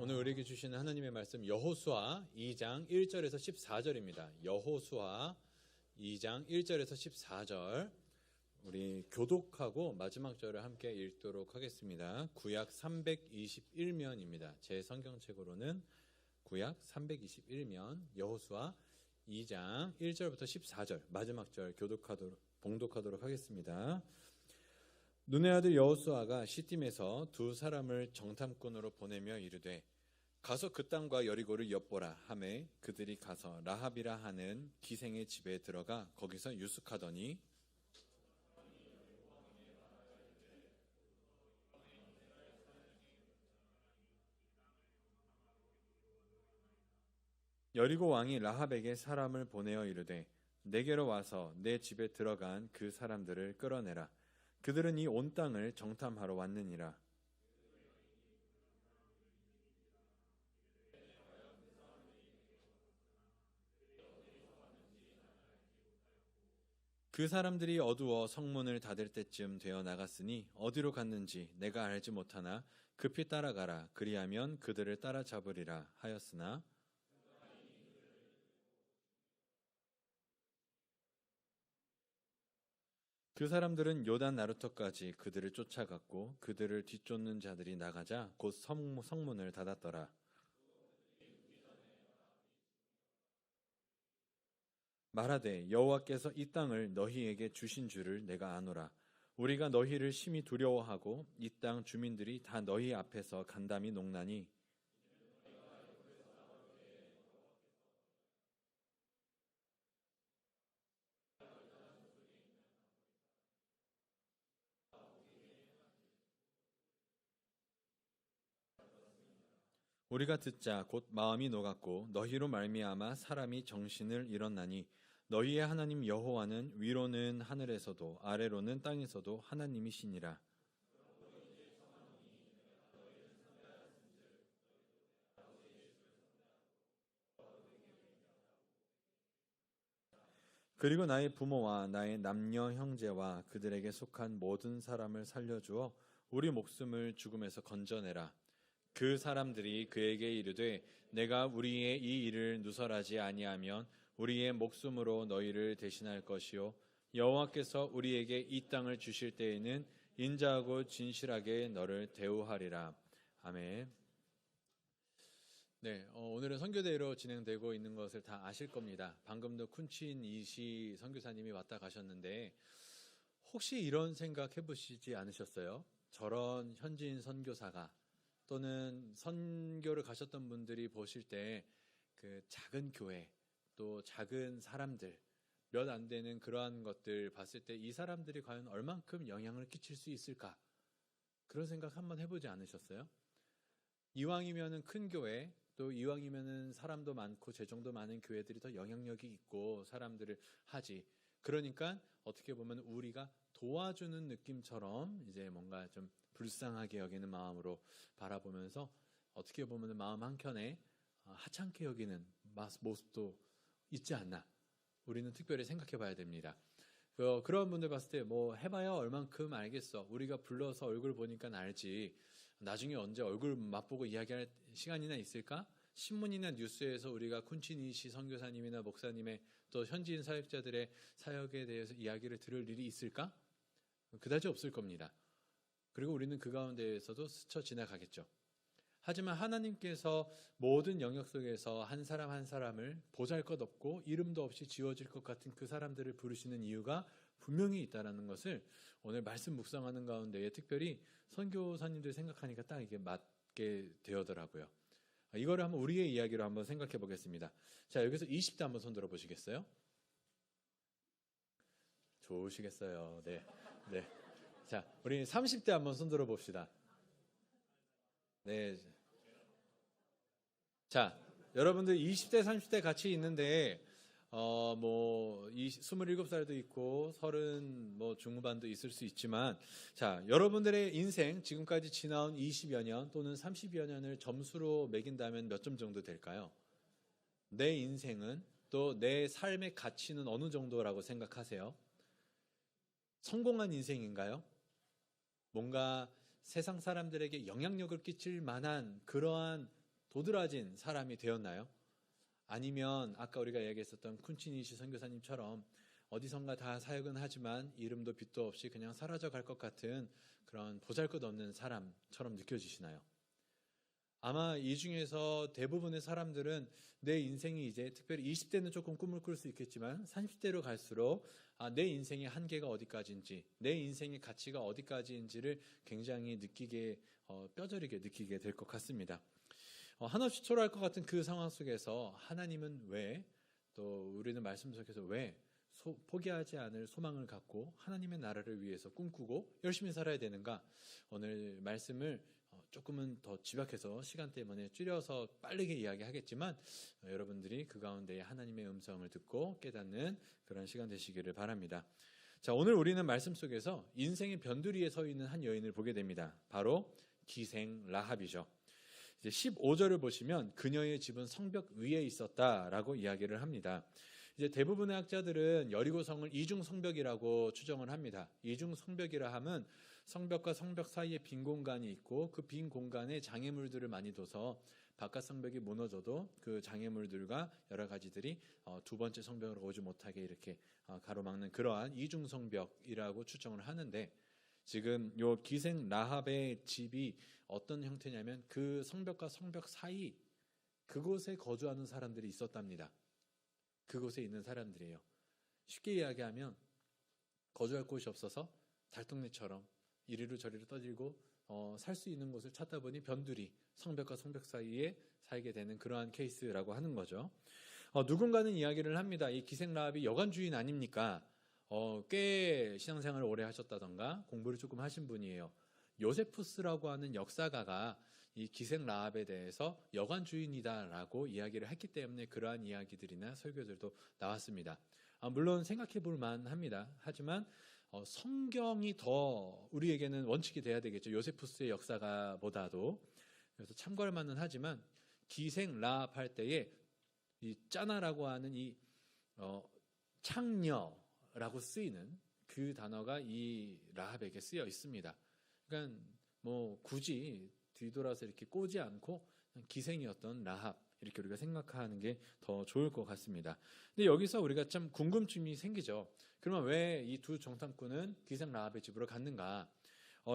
오늘 우리에게 주시는 하나님의 말씀 여호수아 2장 1절에서 14절입니다. 여호수아 2장 1절에서 14절 우리 교독하고 마지막 절을 함께 읽도록 하겠습니다. 구약 321면입니다. 제 성경책으로는 구약 321면 여호수아 2장 1절부터 14절 마지막 절 봉독하도록 하겠습니다. 눈의 아들 여호수아가 시딤에서 두 사람을 정탐꾼으로 보내며 이르되 가서 그 땅과 여리고를 엿보라 하매 그들이 가서 라합이라 하는 기생의 집에 들어가 거기서 유숙하더니 여리고 왕이 라합에게 사람을 보내어 이르되 내게로 와서 내 집에 들어간 그 사람들을 끌어내라. 그들은 이 온 땅을 정탐하러 왔느니라. 그 사람들이 어두워 성문을 닫을 때쯤 되어 나갔으니 어디로 갔는지 내가 알지 못하나 급히 따라가라. 그리하면 그들을 따라잡으리라 하였으나 그 사람들은 요단 나루터까지 그들을 쫓아갔고 그들을 뒤쫓는 자들이 나가자 곧 성문을 닫았더라. 말하되 여호와께서 이 땅을 너희에게 주신 줄을 내가 아노라. 우리가 너희를 심히 두려워하고 이 땅 주민들이 다 너희 앞에서 간담이 농나니 우리가 듣자 곧 마음이 녹았고 너희로 말미암아 사람이 정신을 잃었나니 너희의 하나님 여호와는 위로는 하늘에서도 아래로는 땅에서도 하나님이시니라. 그리고 나의 부모와 나의 남녀 형제와 그들에게 속한 모든 사람을 살려주어 우리 목숨을 죽음에서 건져내라. 그 사람들이 그에게 이르되 내가 우리의 이 일을 누설하지 아니하면 우리의 목숨으로 너희를 대신할 것이요 여호와께서 우리에게 이 땅을 주실 때에는 인자하고 진실하게 너를 대우하리라. 아멘. 네, 오늘은 선교대회로 진행되고 있는 것을 다 아실 겁니다. 방금도 쿤친 이시 선교사님이 왔다 가셨는데 혹시 이런 생각 해보시지 않으셨어요? 저런 현지인 선교사가 또는 선교를 가셨던 분들이 보실 때 그 작은 교회 또 작은 사람들 몇 안 되는 그러한 것들 봤을 때 이 사람들이 과연 얼만큼 영향을 끼칠 수 있을까? 그런 생각 한번 해보지 않으셨어요? 이왕이면은 큰 교회 또 이왕이면은 사람도 많고 재정도 많은 교회들이 더 영향력이 있고 사람들을 하지. 그러니까 어떻게 보면 우리가 도와주는 느낌처럼 이제 뭔가 좀 불쌍하게 여기는 마음으로 바라보면서 어떻게 보면 마음 한켠에 하찮게 여기는 모습도 있지 않나. 우리는 특별히 생각해 봐야 됩니다. 그런 분들 봤을 때 뭐 해봐야 얼만큼 알겠어. 우리가 불러서 얼굴 보니까 알지. 나중에 언제 얼굴 맛보고 이야기할 시간이나 있을까? 신문이나 뉴스에서 우리가 쿤치니시 선교사님이나 목사님의 또 현지인 사역자들의 사역에 대해서 이야기를 들을 일이 있을까? 그다지 없을 겁니다. 그리고 우리는 그 가운데에서도 스쳐 지나가겠죠. 하지만 하나님께서 모든 영역 속에서 한 사람 한 사람을 보잘것없고 이름도 없이 지워질 것 같은 그 사람들을 부르시는 이유가 분명히 있다는 것을 오늘 말씀 묵상하는 가운데에 특별히 선교사님들 생각하니까 딱 이게 맞게 되더라고요. 이거를 한번 우리의 이야기로 한번 생각해 보겠습니다. 자, 여기서 20대 한번 손 들어 보시겠어요? 좋으시겠어요. 네. 네. 자, 우리 30대 한번 손 들어 봅시다. 네. 자, 여러분들 20대, 30대 같이 있는데, 27살도 있고, 30 중후반도 있을 수 있지만, 자, 여러분들의 인생, 지금까지 지나온 20여 년 또는 30여 년을 점수로 매긴다면 몇 점 정도 될까요? 내 인생은 또 내 삶의 가치는 어느 정도라고 생각하세요? 성공한 인생인가요? 뭔가 세상 사람들에게 영향력을 끼칠 만한 그러한 도드라진 사람이 되었나요? 아니면 아까 우리가 이야기했었던 쿤치니시 선교사님처럼 어디선가 다 사역은 하지만 이름도 빛도 없이 그냥 사라져 갈 것 같은 그런 보잘것없는 사람처럼 느껴지시나요? 아마 이 중에서 대부분의 사람들은 내 인생이 이제 특별히 20대는 조금 꿈을 꿀 수 있겠지만 30대로 갈수록 내 인생의 한계가 어디까지인지, 내 인생의 가치가 어디까지인지를 굉장히 느끼게, 뼈저리게 느끼게 될 것 같습니다. 한없이 초라할 것 같은 그 상황 속에서 하나님은 왜, 또 우리는 말씀 속에서 왜 포기하지 않을 소망을 갖고 하나님의 나라를 위해서 꿈꾸고 열심히 살아야 되는가? 오늘 말씀을 조금은 더 집약해서 시간 때문에 줄여서 빠르게 이야기하겠지만 여러분들이 그 가운데 하나님의 음성을 듣고 깨닫는 그런 시간 되시기를 바랍니다. 자, 오늘 우리는 말씀 속에서 인생의 변두리에 서 있는 한 여인을 보게 됩니다. 바로 기생 라합이죠. 이제 15절을 보시면 그녀의 집은 성벽 위에 있었다라고 이야기를 합니다. 이제 대부분의 학자들은 여리고성을 이중 성벽이라고 추정을 합니다. 이중 성벽이라 함은 성벽과 성벽 사이에 빈 공간이 있고 그 빈 공간에 장애물들을 많이 둬서 바깥 성벽이 무너져도 그 장애물들과 여러 가지들이 두 번째 성벽으로 오지 못하게 이렇게 가로막는 그러한 이중 성벽이라고 추정을 하는데, 지금 요 기생 라합의 집이 어떤 형태냐면 그 성벽과 성벽 사이 그곳에 거주하는 사람들이 있었답니다. 그곳에 있는 사람들이에요. 쉽게 이야기하면 거주할 곳이 없어서 달동네처럼 이리로 저리로 떠들고 살 수 있는 곳을 찾다 보니 변두리, 성벽과 성벽 사이에 살게 되는 그러한 케이스라고 하는 거죠. 누군가는 이야기를 합니다. 이 기생 라합이 여관 주인 아닙니까? 꽤 신앙생활을 오래 하셨다던가 공부를 조금 하신 분이에요. 요세푸스라고 하는 역사가가 이 기생 라합에 대해서 여관 주인이다라고 이야기를 했기 때문에 그러한 이야기들이나 설교들도 나왔습니다. 물론 생각해 볼 만합니다. 하지만 성경이 더 우리에게는 원칙이 돼야 되겠죠. 요세푸스의 역사가보다도. 그래서 참고할 만은 하지만 기생 라합 할 때에 이 짜나라고 하는 이 창녀라고 쓰이는 그 단어가 이 라합에게 쓰여 있습니다. 그러니까 뭐 굳이 뒤돌아서 이렇게 꼬지 않고 기생이었던 라합, 이렇게 우리가 생각하는 게 더 좋을 것 같습니다. 근데 여기서 우리가 참 궁금증이 생기죠. 그러면 왜 이 두 정탐꾼은 기생 라합의 집으로 갔는가?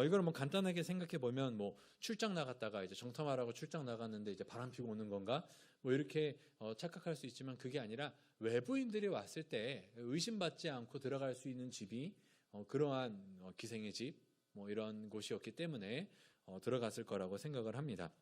이걸 뭐 간단하게 생각해 보면 뭐 출장 나갔다가 이제 정탐하라고 출장 나갔는데 이제 바람 피고 오는 건가? 뭐 이렇게 착각할 수 있지만 그게 아니라 외부인들이 왔을 때 의심받지 않고 들어갈 수 있는 집이 그러한 기생의 집, 뭐 이런 곳이었기 때문에 들어갔을 거라고 생각을 합니다.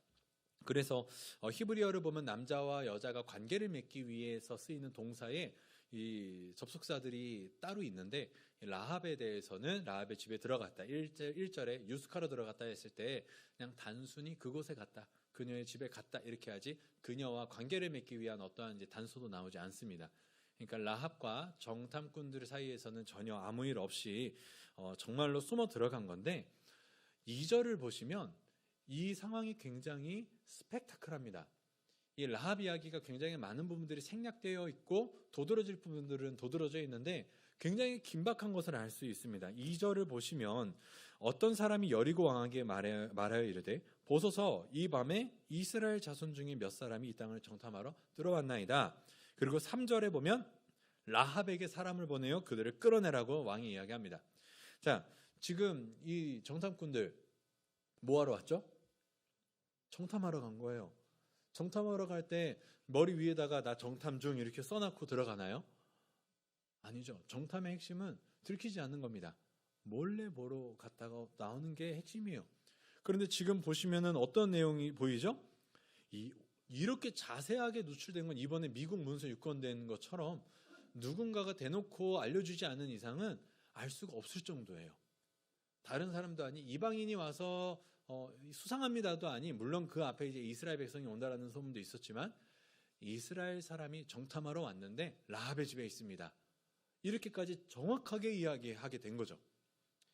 그래서 히브리어를 보면 남자와 여자가 관계를 맺기 위해서 쓰이는 동사에 이 접속사들이 따로 있는데, 라합에 대해서는 라합의 집에 들어갔다, 1절에 유스카로 들어갔다 했을 때 그냥 단순히 그곳에 갔다, 그녀의 집에 갔다 이렇게 하지 그녀와 관계를 맺기 위한 어떠한 이제 단서도 나오지 않습니다. 그러니까 라합과 정탐꾼들 사이에서는 전혀 아무 일 없이 정말로 숨어 들어간 건데, 2절을 보시면 이 상황이 굉장히 스펙타클합니다. 이 라합 이야기가 굉장히 많은 부분들이 생략되어 있고 도드러질 부분들은 도드러져 있는데 굉장히 긴박한 것을 알 수 있습니다. 2절을 보시면 어떤 사람이 여리고 왕에게 말하여 이르되 보소서 이 밤에 이스라엘 자손 중에 몇 사람이 이 땅을 정탐하러 들어왔나이다. 그리고 3절에 보면 라합에게 사람을 보내어 그들을 끌어내라고 왕이 이야기합니다. 자, 지금 이 정탐꾼들 뭐하러 왔죠? 정탐하러 간 거예요. 정탐하러 갈 때 머리 위에다가 나 정탐 중 이렇게 써놓고 들어가나요? 아니죠. 정탐의 핵심은 들키지 않는 겁니다. 몰래 보러 갔다가 나오는 게 핵심이에요. 그런데 지금 보시면은 어떤 내용이 보이죠? 이렇게 자세하게 노출된 건 이번에 미국 문서 유권된 것처럼 누군가가 대놓고 알려주지 않는 이상은 알 수가 없을 정도예요. 다른 사람도 아니, 이방인이 와서 수상합니다도 아니, 물론 그 앞에 이제 이스라엘 백성이 온다라는 소문도 있었지만 이스라엘 사람이 정탐하러 왔는데 라합의 집에 있습니다. 이렇게까지 정확하게 이야기하게 된 거죠.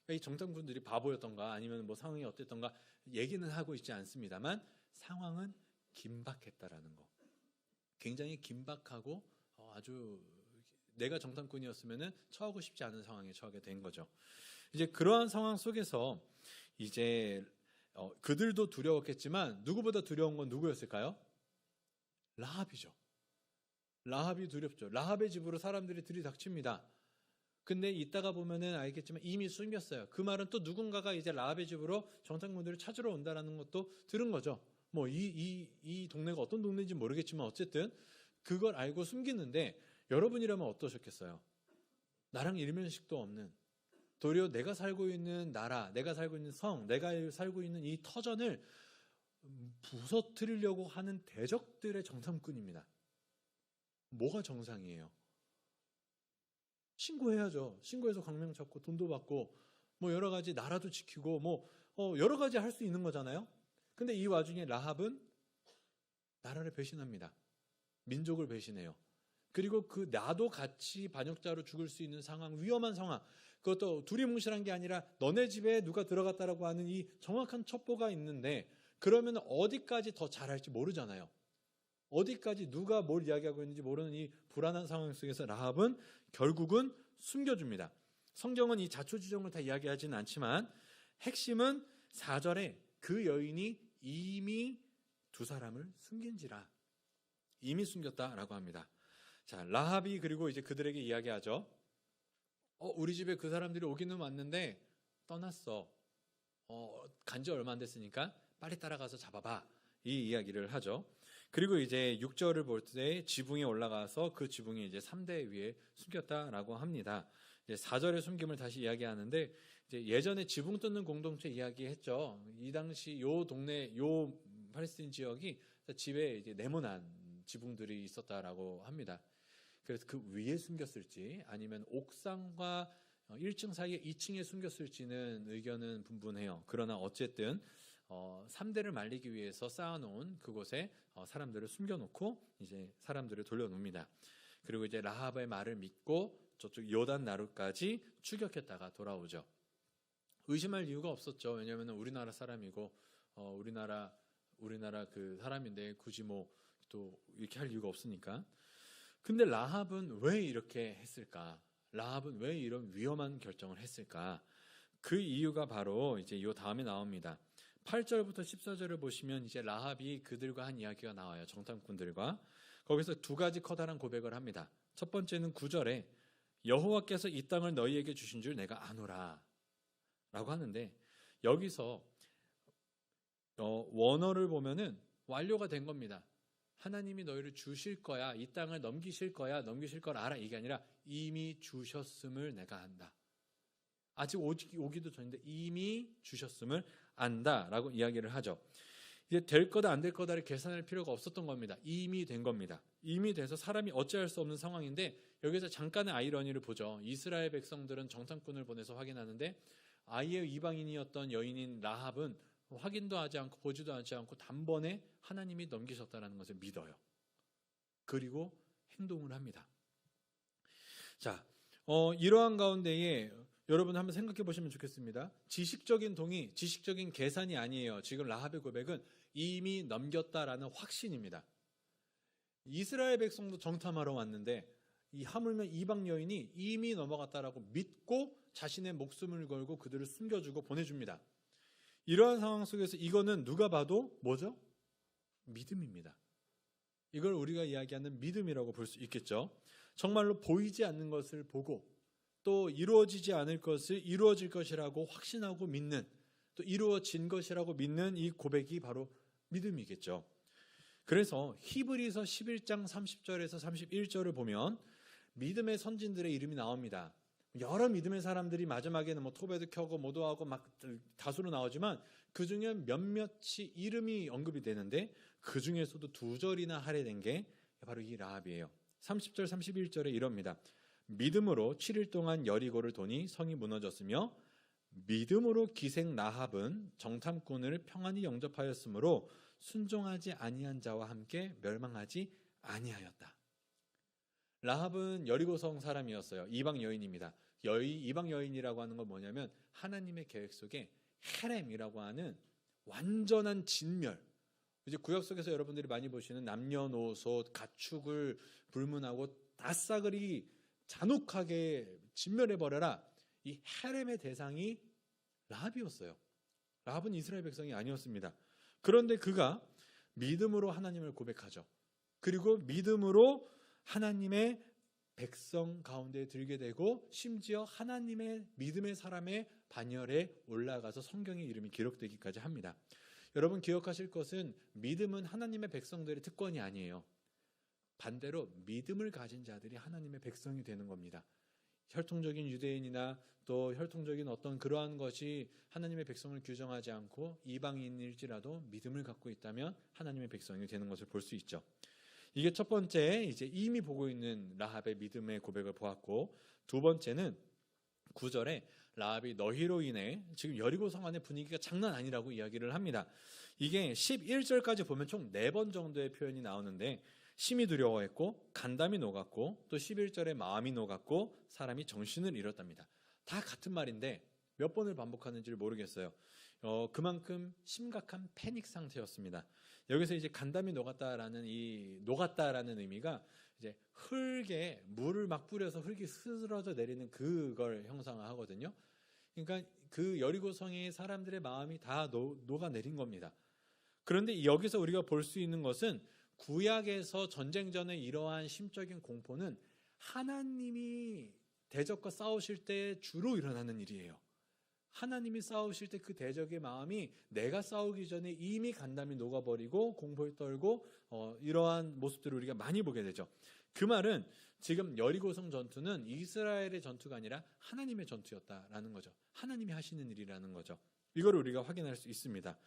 그러니까 이 정탐꾼들이 바보였던가 아니면 뭐 상황이 어땠던가 얘기는 하고 있지 않습니다만 상황은 긴박했다라는 거. 굉장히 긴박하고 아주 내가 정탐꾼이었으면은 처하고 싶지 않은 상황에 처하게 된 거죠. 이제 그러한 상황 속에서 이제 그들도 두려웠겠지만 누구보다 두려운 건 누구였을까요? 라합이죠. 라합이 두렵죠. 라합의 집으로 사람들이 들이닥칩니다. 근데 이따가 보면은 알겠지만 이미 숨겼어요. 그 말은 또 누군가가 이제 라합의 집으로 정탐꾼들을 찾으러 온다라는 것도 들은 거죠. 뭐 이 동네가 어떤 동네인지 모르겠지만 어쨌든 그걸 알고 숨기는데 여러분이라면 어떠셨겠어요? 나랑 일면식도 없는, 도리어 내가 살고 있는 나라, 내가 살고 있는 성, 내가 살고 있는 이 터전을 부서뜨리려고 하는 대적들의 정탐꾼입니다. 뭐가 정상이에요? 신고해야죠. 신고해서 광명 찾고 돈도 받고 뭐 여러 가지 나라도 지키고 뭐 여러 가지 할 수 있는 거잖아요. 근데 이 와중에 라합은 나라를 배신합니다. 민족을 배신해요. 그리고 그 나도 같이 반역자로 죽을 수 있는 상황, 위험한 상황, 그것도 두리뭉실한 게 아니라 너네 집에 누가 들어갔다라고 하는 이 정확한 첩보가 있는데 그러면 어디까지 더 잘할지 모르잖아요. 어디까지 누가 뭘 이야기하고 있는지 모르는 이 불안한 상황 속에서 라합은 결국은 숨겨줍니다. 성경은 이 자초지종을 다 이야기하지는 않지만 핵심은 4절에 그 여인이 이미 두 사람을 숨긴지라, 이미 숨겼다라고 합니다. 자, 라합이 그리고 이제 그들에게 이야기하죠. 우리 집에 그 사람들이 오기는 왔는데 떠났어. 간지 얼마 안 됐으니까 빨리 따라가서 잡아봐. 이 이야기를 하죠. 그리고 이제 6절을 볼 때 지붕에 올라가서 그 지붕이 이제 3대 위에 숨겼다라고 합니다. 이제 4절의 숨김을 다시 이야기하는데 이제 예전에 지붕 뜯는 공동체 이야기했죠. 이 당시 요 동네 요 팔레스틴 지역이 집에 이제 네모난 지붕들이 있었다라고 합니다. 그래서 그 위에 숨겼을지 아니면 옥상과 1층 사이에 2층에 숨겼을지는 의견은 분분해요. 그러나 어쨌든 3대를 말리기 위해서 쌓아놓은 그곳에 사람들을 숨겨놓고 이제 사람들을 돌려놓습니다. 그리고 이제 라합의 말을 믿고 저쪽 요단 나루까지 추격했다가 돌아오죠. 의심할 이유가 없었죠. 왜냐하면 우리나라 사람이고 우리나라 그 사람인데 굳이 뭐 또 이렇게 할 이유가 없으니까. 근데 라합은 왜 이렇게 했을까? 라합은 왜 이런 위험한 결정을 했을까? 그 이유가 바로 이제 요 다음에 나옵니다. 8절부터 14절을 보시면 이제 라합이 그들과 한 이야기가 나와요. 정탐꾼들과. 거기서 두 가지 커다란 고백을 합니다. 첫 번째는 9절에 여호와께서 이 땅을 너희에게 주신 줄 내가 아노라 라고 하는데 여기서 원어를 보면은 완료가 된 겁니다. 하나님이 너희를 주실 거야, 이 땅을 넘기실 거야, 넘기실 걸 알아. 이게 아니라 이미 주셨음을 내가 안다. 아직 오기도 전인데 이미 주셨음을 안다라고 이야기를 하죠. 이제 될 거다 안 될 거다를 계산할 필요가 없었던 겁니다. 이미 된 겁니다. 이미 돼서 사람이 어찌할 수 없는 상황인데 여기서 잠깐의 아이러니를 보죠. 이스라엘 백성들은 정탐꾼을 보내서 확인하는데 아예 이방인이었던 여인인 라합은 확인도 하지 않고 보지도 하지 않고 단번에 하나님이 넘기셨다는 것을 믿어요. 그리고 행동을 합니다. 자, 이러한 가운데에 여러분 한번 생각해 보시면 좋겠습니다. 지식적인 동의, 지식적인 계산이 아니에요. 지금 라합의 고백은 이미 넘겼다라는 확신입니다. 이스라엘 백성도 정탐하러 왔는데 이 하물며 이방 여인이 이미 넘어갔다라고 믿고 자신의 목숨을 걸고 그들을 숨겨주고 보내줍니다. 이러한 상황 속에서 이거는 누가 봐도 뭐죠? 믿음입니다. 이걸 우리가 이야기하는 믿음이라고 볼 수 있겠죠. 정말로 보이지 않는 것을 보고 또 이루어지지 않을 것을 이루어질 것이라고 확신하고 믿는, 또 이루어진 것이라고 믿는 이 고백이 바로 믿음이겠죠. 그래서 히브리서 11장 30절에서 31절을 보면 믿음의 선진들의 이름이 나옵니다. 여러 믿음의 사람들이 마지막에는 뭐 토베도 켜고 뭐도 하고 막 다수로 나오지만 그 중에 몇몇이 이름이 언급이 되는데 그 중에서도 2절이나 할애된 게 바로 이 라합이에요. 30절 31절에 이럽니다. 믿음으로 7일 동안 여리고를 도니 성이 무너졌으며 믿음으로 기생 라합은 정탐꾼을 평안히 영접하였으므로 순종하지 아니한 자와 함께 멸망하지 아니하였다. 라합은 여리고성 사람이었어요. 이방 여인입니다. 이방 여인이라고 하는 건 뭐냐면 하나님의 계획 속에 헤렘이라고 하는 완전한 진멸. 이제 구약 속에서 여러분들이 많이 보시는 남녀노소 가축을 불문하고 다싸그리 잔혹하게 진멸해버려라. 이 헤렘의 대상이 라합이었어요. 라합은 이스라엘 백성이 아니었습니다. 그런데 그가 믿음으로 하나님을 고백하죠. 그리고 믿음으로 하나님의 백성 가운데 들게 되고 심지어 하나님의 믿음의 사람의 반열에 올라가서 성경의 이름이 기록되기까지 합니다. 여러분 기억하실 것은 믿음은 하나님의 백성들의 특권이 아니에요. 반대로 믿음을 가진 자들이 하나님의 백성이 되는 겁니다. 혈통적인 유대인이나 또 혈통적인 어떤 그러한 것이 하나님의 백성을 규정하지 않고 이방인일지라도 믿음을 갖고 있다면 하나님의 백성이 되는 것을 볼 수 있죠. 이게 첫 번째, 이제 이미 보고 있는 라합의 믿음의 고백을 보았고, 두 번째는 9절에 라합이 너희로 인해, 지금 여리고 성 안의 분위기가 장난 아니라고 이야기를 합니다. 이게 11절까지 보면 총 4번 정도의 표현이 나오는데, 심히 두려워했고 간담이 녹았고 또 11절에 마음이 녹았고 사람이 정신을 잃었답니다. 다 같은 말인데 몇 번을 반복하는지를 모르겠어요. 그만큼 심각한 패닉 상태였습니다. 여기서 이제 간담이 녹았다라는 의미가 이제 흙에 물을 막 뿌려서 흙이 스스러져 내리는 그걸 형상화하거든요. 그러니까 그 여리고성의 사람들의 마음이 다 녹아내린 겁니다. 그런데 여기서 우리가 볼 수 있는 것은 구약에서 전쟁 전에 이러한 심적인 공포는 하나님이 대적과 싸우실 때 주로 일어나는 일이에요. 하나님이 싸우실 때 그 대적의 마음이 내가 싸우기 전에 이미 간담이 녹아버리고 공포에 떨고 이러한 모습들을 우리가 많이 보게 되죠. 그 말은 지금 여리고성 전투는 이스라엘의 전투가 아니라 하나님의 전투였다라는 거죠. 하나님이 하시는 일이라는 거죠. 이거를 우리가 확인할 수 있습니다.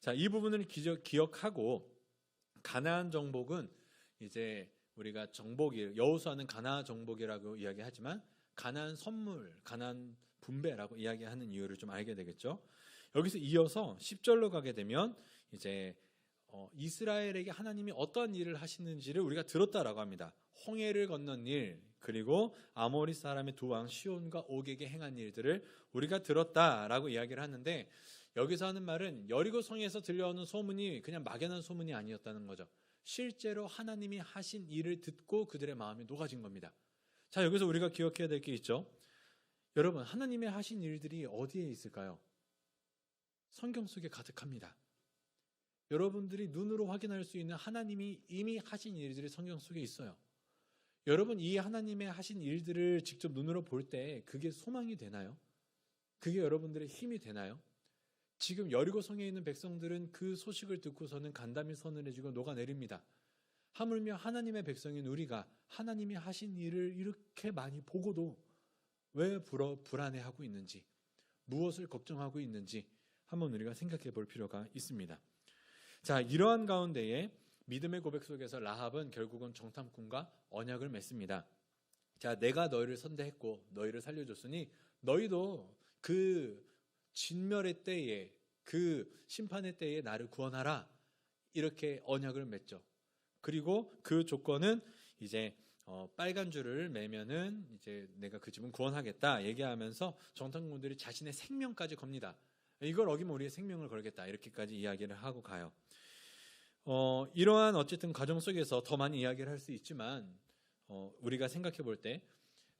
자, 이 부분을 기억하고 가나안 정복은 이제 우리가 여호수아는 가나안 정복이라고 이야기하지만 가나안 선물, 가나안 분배라고 이야기하는 이유를 좀 알게 되겠죠. 여기서 이어서 10절로 가게 되면 이제 이스라엘에게 하나님이 어떤 일을 하시는지를 우리가 들었다라고 합니다. 홍해를 건넌 일, 그리고 아모리 사람의 두 왕 시온과 옥에게 행한 일들을 우리가 들었다라고 이야기를 하는데, 여기서 하는 말은 여리고 성에서 들려오는 소문이 그냥 막연한 소문이 아니었다는 거죠. 실제로 하나님이 하신 일을 듣고 그들의 마음이 녹아진 겁니다. 자, 여기서 우리가 기억해야 될 게 있죠. 여러분, 하나님의 하신 일들이 어디에 있을까요? 성경 속에 가득합니다. 여러분들이 눈으로 확인할 수 있는 하나님이 이미 하신 일들이 성경 속에 있어요. 여러분, 이 하나님의 하신 일들을 직접 눈으로 볼 때 그게 소망이 되나요? 그게 여러분들의 힘이 되나요? 지금 여리고 성에 있는 백성들은 그 소식을 듣고서는 간담이 서늘해지고 녹아내립니다. 하물며 하나님의 백성인 우리가 하나님이 하신 일을 이렇게 많이 보고도 왜 불안해하고 있는지, 무엇을 걱정하고 있는지 한번 우리가 생각해 볼 필요가 있습니다. 자, 이러한 가운데에 믿음의 고백 속에서 라합은 결국은 정탐꾼과 언약을 맺습니다. 자, 내가 너희를 선대했고 너희를 살려줬으니 너희도 그 진멸의 때에, 그 심판의 때에 나를 구원하라, 이렇게 언약을 맺죠. 그리고 그 조건은 이제 빨간 줄을 매면은 이제 내가 그 집은 구원하겠다 얘기하면서 정탐꾼들이 자신의 생명까지 겁니다. 이걸 어기면 우리의 생명을 걸겠다, 이렇게까지 이야기를 하고 가요. 이러한 어쨌든 과정 속에서 더 많이 이야기를 할 수 있지만 우리가 생각해 볼 때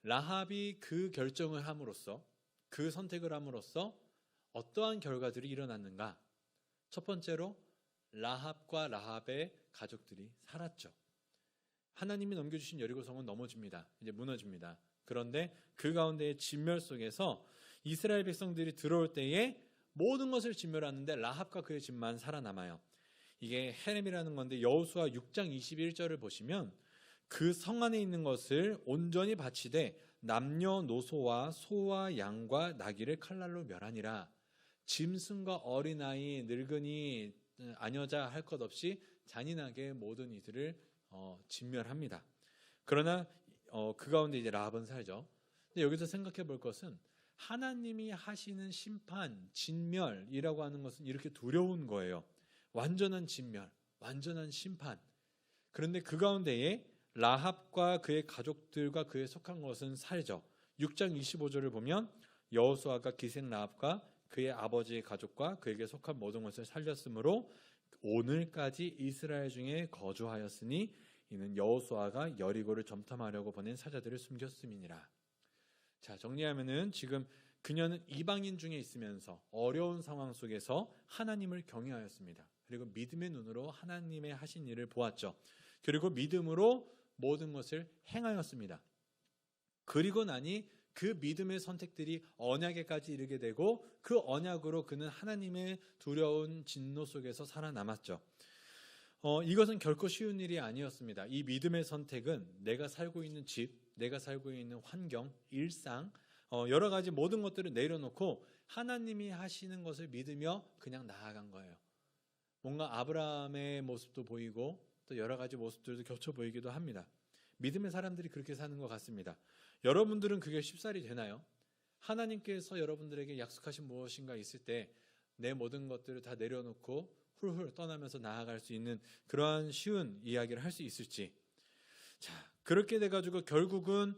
라합이 그 결정을 함으로써, 그 선택을 함으로써 어떠한 결과들이 일어났는가? 첫 번째로 라합과 라합의 가족들이 살았죠. 하나님이 넘겨주신 여리고성은 넘어집니다. 이제 무너집니다. 그런데 그 가운데의 진멸 속에서 이스라엘 백성들이 들어올 때에 모든 것을 진멸하는데 라합과 그의 집만 살아남아요. 이게 헤렘이라는 건데 여호수아 6장 21절을 보시면 그 성 안에 있는 것을 온전히 바치되 남녀노소와 소와 양과 나귀를 칼날로 멸하니라. 짐승과 어린아이, 늙은이, 아녀자 할 것 없이 잔인하게 모든 이들을 진멸합니다. 그러나 그 가운데 이제 라합은 살죠. 근데 여기서 생각해 볼 것은 하나님이 하시는 심판, 진멸이라고 하는 것은 이렇게 두려운 거예요. 완전한 진멸, 완전한 심판. 그런데 그 가운데에 라합과 그의 가족들과 그에 속한 것은 살죠. 6장 25절을 보면 여호수아가 기생 라합과 그의 아버지의 가족과 그에게 속한 모든 것을 살렸으므로 오늘까지 이스라엘 중에 거주하였으니 이는 여호수아가 여리고를 점탐하려고 보낸 사자들을 숨겼음이니라. 자, 정리하면은 지금 그녀는 이방인 중에 있으면서 어려운 상황 속에서 하나님을 경외하였습니다. 그리고 믿음의 눈으로 하나님의 하신 일을 보았죠. 그리고 믿음으로 모든 것을 행하였습니다. 그리고 나니 그 믿음의 선택들이 언약에까지 이르게 되고 그 언약으로 그는 하나님의 두려운 진노 속에서 살아남았죠. 이것은 결코 쉬운 일이 아니었습니다. 이 믿음의 선택은 내가 살고 있는 집, 내가 살고 있는 환경, 일상, 여러 가지 모든 것들을 내려놓고 하나님이 하시는 것을 믿으며 그냥 나아간 거예요. 뭔가 아브라함의 모습도 보이고 또 여러 가지 모습들도 겹쳐 보이기도 합니다. 믿음의 사람들이 그렇게 사는 것 같습니다. 여러분들은 그게 쉽사리 되나요? 하나님께서 여러분들에게 약속하신 무엇인가 있을 때 내 모든 것들을 다 내려놓고 훌훌 떠나면서 나아갈 수 있는 그러한 쉬운 이야기를 할 수 있을지. 자, 그렇게 돼가지고 결국은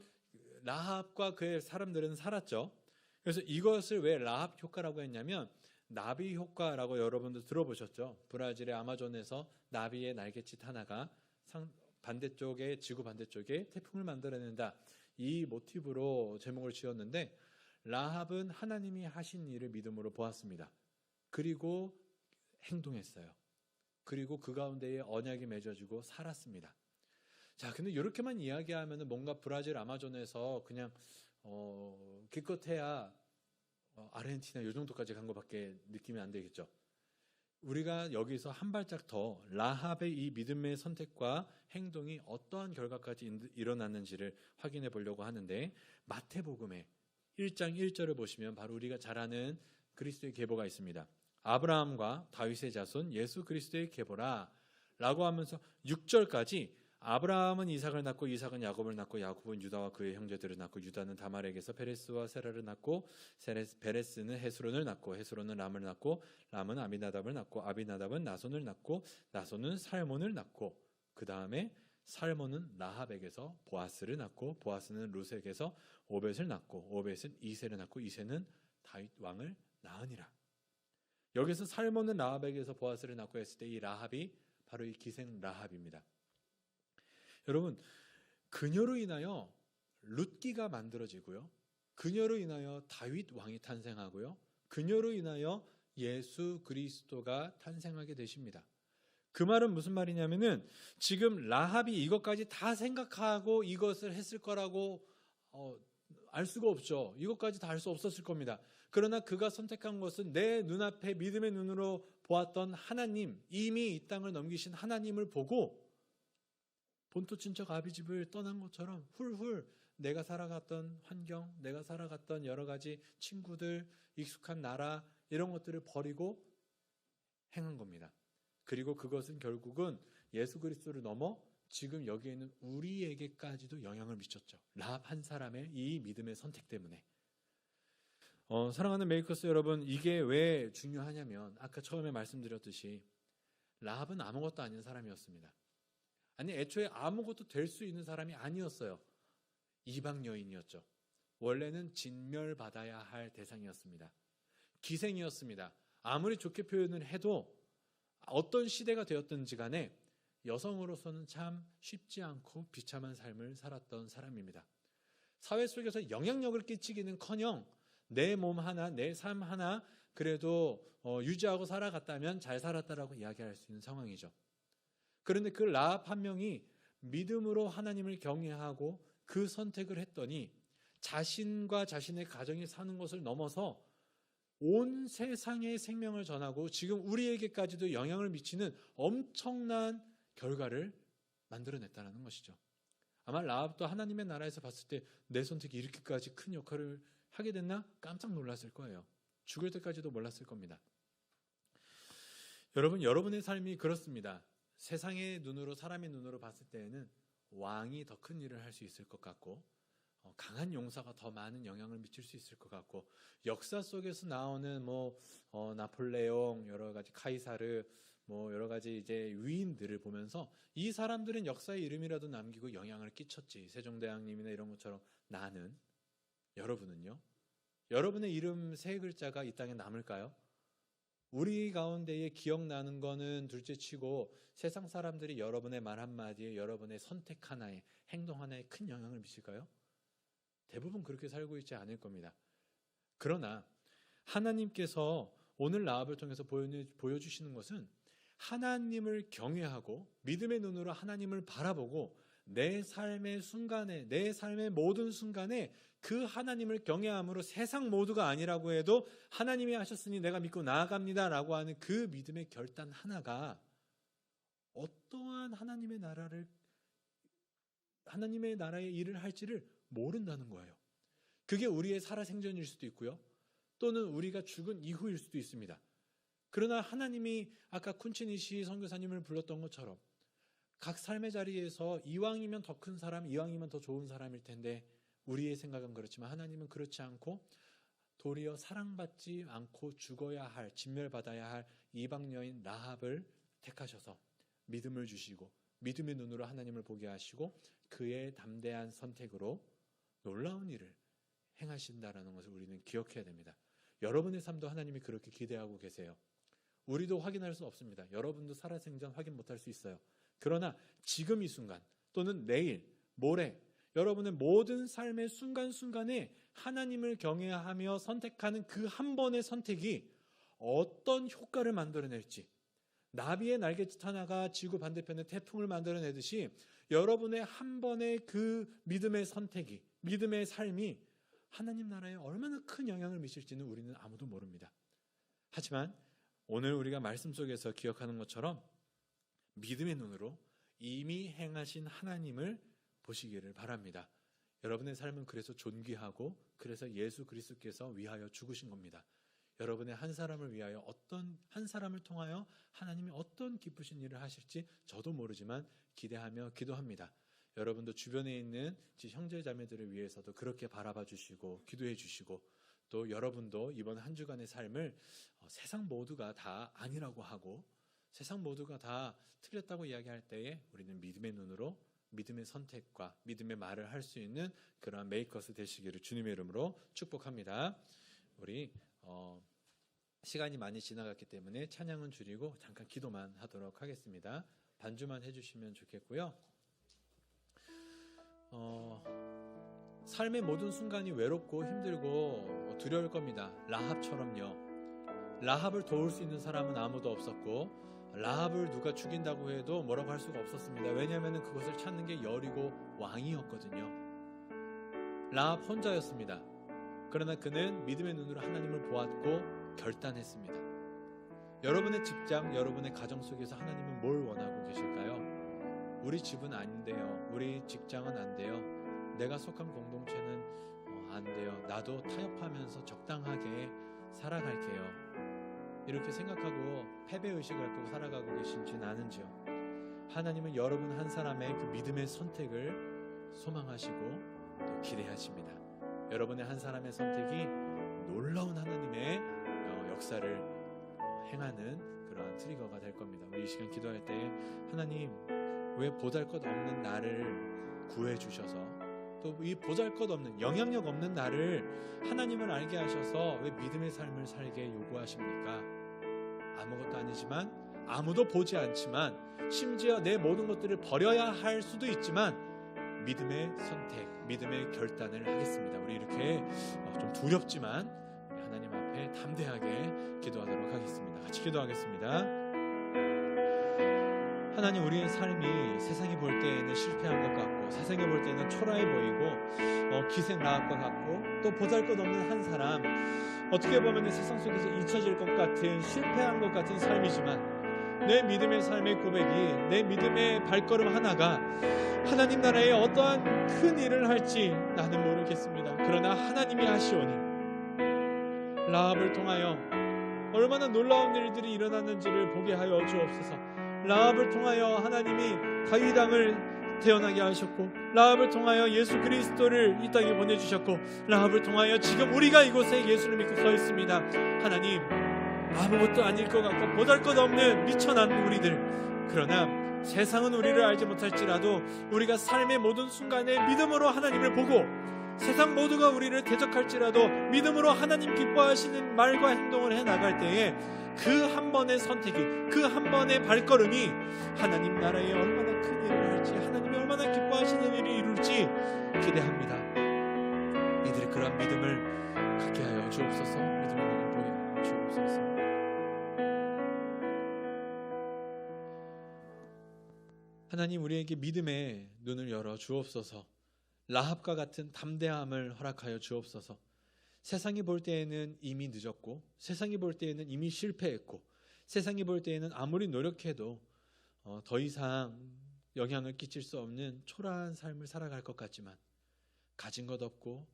라합과 그의 사람들은 살았죠. 그래서 이것을 왜 라합 효과라고 했냐면 나비 효과라고 여러분들 들어보셨죠? 브라질의 아마존에서 나비의 날갯짓 하나가 반대쪽에, 지구 반대쪽에 태풍을 만들어낸다. 이 모티브로 제목을 지었는데 라합은 하나님이 하신 일을 믿음으로 보았습니다. 그리고 행동했어요. 그리고 그 가운데에 언약이 맺어지고 살았습니다. 자, 근데 이렇게만 이야기하면 뭔가 브라질 아마존에서 그냥 기껏해야 아르헨티나 요 정도까지 간 것밖에 느낌이 안 되겠죠. 우리가 여기서 한 발짝 더 라합의 이 믿음의 선택과 행동이 어떠한 결과까지 일어났는지를 확인해 보려고 하는데 마태복음의 1장 1절을 보시면 바로 우리가 잘 아는 그리스도의 계보가 있습니다. 아브라함과 다윗의 자손 예수 그리스도의 계보라 라고 하면서 6절까지 아브라함은 이삭을 낳고 이삭은 야곱을 낳고 야곱은 유다와 그의 형제들을 낳고 유다는 다말에게서 페레스와 세라를 낳고 베레스는 헤스론을 낳고 헤스론은 람을 낳고 람은 아비나답을 낳고 아비나답은 나손을 낳고 나손은 살몬을 낳고 그 다음에 살몬은 라합에게서 보아스를 낳고 보아스는 루색에서 오벳을 낳고 오벳은 이새를 낳고 이새는 다윗 왕을 낳으니라. 여기서 살몬은 라합에게서 보아스를 낳고 했을 때 이 라합이 바로 이 기생 라합입니다. 여러분, 그녀로 인하여 룻기가 만들어지고요. 그녀로 인하여 다윗 왕이 탄생하고요. 그녀로 인하여 예수 그리스도가 탄생하게 되십니다. 그 말은 무슨 말이냐면은 지금 라합이 이것까지 다 생각하고 이것을 했을 거라고 알 수가 없죠. 이것까지 다 알 수 없었을 겁니다. 그러나 그가 선택한 것은 내 눈앞에 믿음의 눈으로 보았던 하나님, 이미 이 땅을 넘기신 하나님을 보고 본토 친척 아비집을 떠난 것처럼 훌훌 내가 살아갔던 환경, 내가 살아갔던 여러 가지 친구들, 익숙한 나라 이런 것들을 버리고 행한 겁니다. 그리고 그것은 결국은 예수 그리스도를 넘어 지금 여기에 있는 우리에게까지도 영향을 미쳤죠. 라합 한 사람의 이 믿음의 선택 때문에. 사랑하는 메이커스 여러분, 이게 왜 중요하냐면 아까 처음에 말씀드렸듯이 라합은 아무것도 아닌 사람이었습니다. 아니 애초에 아무것도 될 수 있는 사람이 아니었어요. 이방 여인이었죠. 원래는 진멸받아야 할 대상이었습니다. 기생이었습니다. 아무리 좋게 표현을 해도 어떤 시대가 되었든지 간에 여성으로서는 참 쉽지 않고 비참한 삶을 살았던 사람입니다. 사회 속에서 영향력을 끼치기는커녕 내 몸 하나, 내 삶 하나 그래도 유지하고 살아갔다면 잘 살았다라고 이야기할 수 있는 상황이죠. 그런데 그 라합 한 명이 믿음으로 하나님을 경외하고 그 선택을 했더니 자신과 자신의 가정이 사는 것을 넘어서 온 세상의 생명을 전하고 지금 우리에게까지도 영향을 미치는 엄청난 결과를 만들어냈다는 것이죠. 아마 라합도 하나님의 나라에서 봤을 때 내 선택이 이렇게까지 큰 역할을 하게 됐나? 깜짝 놀랐을 거예요. 죽을 때까지도 몰랐을 겁니다. 여러분, 여러분의 삶이 그렇습니다. 세상의 눈으로, 사람의 눈으로 봤을 때에는 왕이 더 큰 일을 할 수 있을 것 같고 강한 용사가 더 많은 영향을 미칠 수 있을 것 같고 역사 속에서 나오는 나폴레옹, 여러 가지 카이사르, 여러 가지 이제 위인들을 보면서 이 사람들은 역사의 이름이라도 남기고 영향을 끼쳤지. 세종대왕님이나 이런 것처럼. 나는, 여러분은요? 여러분의 이름 세 글자가 이 땅에 남을까요? 우리 가운데에 기억나는 거는 둘째치고 세상 사람들이 여러분의 말 한마디에, 여러분의 선택 하나에, 행동 하나에 큰 영향을 미칠까요? 대부분 그렇게 살고 있지 않을 겁니다. 그러나 하나님께서 오늘 라합을 통해서 보여주시는 것은 하나님을 경외하고 믿음의 눈으로 하나님을 바라보고 내 삶의 순간에, 내 삶의 모든 순간에 그 하나님을 경외함으로 세상 모두가 아니라고 해도 하나님이 하셨으니 내가 믿고 나아갑니다 라고 하는 그 믿음의 결단 하나가 어떠한 하나님의 나라의 일을 할지를 모른다는 거예요. 그게 우리의 살아생전일 수도 있고요, 또는 우리가 죽은 이후일 수도 있습니다. 그러나 하나님이 아까 쿤치니시 선교사님을 불렀던 것처럼 각 삶의 자리에서 이왕이면 더 큰 사람, 이왕이면 더 좋은 사람일 텐데 우리의 생각은 그렇지만 하나님은 그렇지 않고 도리어 사랑받지 않고 죽어야 할, 진멸받아야 할 이방 여인 라합을 택하셔서 믿음을 주시고 믿음의 눈으로 하나님을 보게 하시고 그의 담대한 선택으로 놀라운 일을 행하신다라는 것을 우리는 기억해야 됩니다. 여러분의 삶도 하나님이 그렇게 기대하고 계세요. 우리도 확인할 수 없습니다. 여러분도 살아생전 확인 못할 수 있어요. 그러나 지금 이 순간 또는 내일, 모레 여러분의 모든 삶의 순간순간에 하나님을 경외하며 선택하는 그 한 번의 선택이 어떤 효과를 만들어낼지, 나비의 날갯짓 하나가 지구 반대편에 태풍을 만들어내듯이 여러분의 한 번의 그 믿음의 선택이, 믿음의 삶이 하나님 나라에 얼마나 큰 영향을 미칠지는 우리는 아무도 모릅니다. 하지만 오늘 우리가 말씀 속에서 기억하는 것처럼 믿음의 눈으로 이미 행하신 하나님을 보시기를 바랍니다. 여러분의 삶은 그래서 존귀하고 그래서 예수 그리스도께서 위하여 죽으신 겁니다. 여러분의 한 사람을 위하여, 어떤 한 사람을 통하여 하나님이 어떤 기쁘신 일을 하실지 저도 모르지만 기대하며 기도합니다. 여러분도 주변에 있는 형제 자매들을 위해서도 그렇게 바라봐 주시고 기도해 주시고, 또 여러분도 이번 한 주간의 삶을 세상 모두가 다 아니라고 하고 세상 모두가 다 틀렸다고 이야기할 때에 우리는 믿음의 눈으로 믿음의 선택과 믿음의 말을 할 수 있는 그러한 메이커스 되시기를 주님의 이름으로 축복합니다. 우리 시간이 많이 지나갔기 때문에 찬양은 줄이고 잠깐 기도만 하도록 하겠습니다. 반주만 해주시면 좋겠고요. 삶의 모든 순간이 외롭고 힘들고 두려울 겁니다. 라합처럼요. 라합을 도울 수 있는 사람은 아무도 없었고 라합을 누가 죽인다고 해도 뭐라고 할 수가 없었습니다. 왜냐하면 그것을 찾는 게 여리고 왕이었거든요. 라합 혼자였습니다. 그러나 그는 믿음의 눈으로 하나님을 보았고 결단했습니다. 여러분의 직장, 여러분의 가정 속에서 하나님은 뭘 원하고 계실까요? 우리 집은 안 돼요. 우리 직장은 안 돼요. 내가 속한 공동체는 안 돼요. 나도 타협하면서 적당하게 살아갈게요. 이렇게 생각하고 패배의식을 갖고 살아가고 계신지는 아는지요? 하나님은 여러분 한 사람의 그 믿음의 선택을 소망하시고 또 기대하십니다. 여러분의 한 사람의 선택이 놀라운 하나님의 역사를 행하는 그러한 트리거가 될 겁니다. 우리 이 시간 기도할 때 하나님, 왜 보잘것없는 나를 구해주셔서 또 이 보잘것없는 영향력 없는 나를 하나님을 알게 하셔서 왜 믿음의 삶을 살게 요구하십니까? 아무것도 아니지만, 아무도 보지 않지만, 심지어 내 모든 것들을 버려야 할 수도 있지만 믿음의 선택, 믿음의 결단을 하겠습니다. 우리 이렇게 좀 두렵지만 하나님 앞에 담대하게 기도하도록 하겠습니다. 같이 기도하겠습니다. 하나님, 우리의 삶이 세상이 볼 때에는 실패한 것 같고 세상이 볼 때는 초라해 보이고 기생 라합과 같고 또 보잘것없는 한 사람, 어떻게 보면 세상 속에서 잊혀질 것 같은 실패한 것 같은 삶이지만 내 믿음의 삶의 고백이, 내 믿음의 발걸음 하나가 하나님 나라에 어떠한 큰 일을 할지 나는 모르겠습니다. 그러나 하나님이 하시오니 라합을 통하여 얼마나 놀라운 일들이 일어났는지를 보게 하여 주옵소서. 라합을 통하여 하나님이 다윗 왕을 태어나게 하셨고, 라합을 통하여 예수 그리스도를 이 땅에 보내주셨고, 라합을 통하여 지금 우리가 이곳에 예수를 믿고 서 있습니다. 하나님, 아무것도 아닐 것 같고 보잘것없는 미천한 우리들, 그러나 세상은 우리를 알지 못할지라도 우리가 삶의 모든 순간에 믿음으로 하나님을 보고 세상 모두가 우리를 대적할지라도 믿음으로 하나님 기뻐하시는 말과 행동을 해나갈 때에 그 한 번의 선택이, 그 한 번의 발걸음이 하나님 나라에 얼마나 큰 일을 할지, 하나님이 얼마나 기뻐하시는 일을 이룰지 기대합니다. 이들이 그런 믿음을 갖게 하여 주옵소서. 믿음의 눈을 보여 주옵소서. 하나님, 우리에게 믿음의 눈을 열어 주옵소서. 라합과 같은 담대함을 허락하여 주옵소서. 세상이 볼 때에는 이미 늦었고, 세상이 볼 때에는 이미 실패했고, 세상이 볼 때에는 아무리 노력해도 더 이상 영향을 끼칠 수 없는 초라한 삶을 살아갈 것 같지만, 가진 것 없고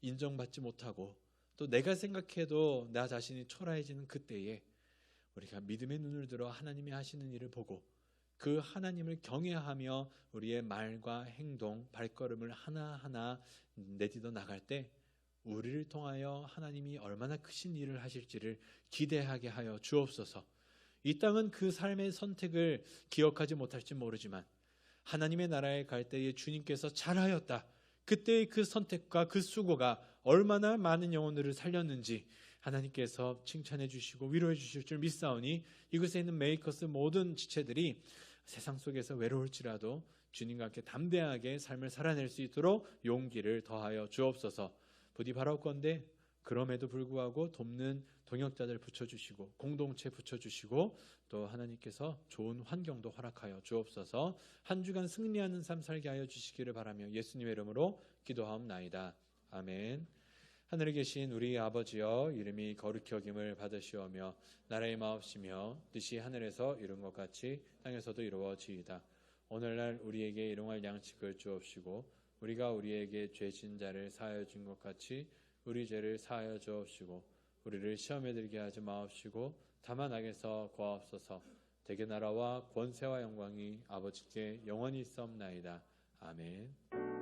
인정받지 못하고 또 내가 생각해도 나 자신이 초라해지는 그때에 우리가 믿음의 눈을 들어 하나님이 하시는 일을 보고 그 하나님을 경외하며 우리의 말과 행동, 발걸음을 하나하나 내딛어 나갈 때 우리를 통하여 하나님이 얼마나 크신 일을 하실지를 기대하게 하여 주옵소서. 이 땅은 그 삶의 선택을 기억하지 못할지 모르지만 하나님의 나라에 갈 때에 주님께서 잘하였다, 그때의 그 선택과 그 수고가 얼마나 많은 영혼들을 살렸는지 하나님께서 칭찬해 주시고 위로해 주실 줄 믿사오니, 이곳에 있는 메이커스 모든 지체들이 세상 속에서 외로울지라도 주님과 함께 담대하게 삶을 살아낼 수 있도록 용기를 더하여 주옵소서. 부디 바라옵건대 그럼에도 불구하고 돕는 동역자들 붙여주시고 공동체 붙여주시고 또 하나님께서 좋은 환경도 허락하여 주옵소서. 한 주간 승리하는 삶 살게 하여 주시기를 바라며 예수님의 이름으로 기도하옵나이다. 아멘. 하늘에 계신 우리 아버지여, 이름이 거룩히 여김을 받으시오며 나라의 마옵시며 뜻이 하늘에서 이룬 것 같이 땅에서도 이루어지이다. 오늘날 우리에게 일용할 양식을 주옵시고 우리가 우리에게 죄진 자를 사하여 준 것 같이 우리 죄를 사하여 주옵시고 우리를 시험에 들게 하지 마옵시고 다만 악에서 구하옵소서. 대개 나라와 권세와 영광이 아버지께 영원히 있사옵나이다. 아멘.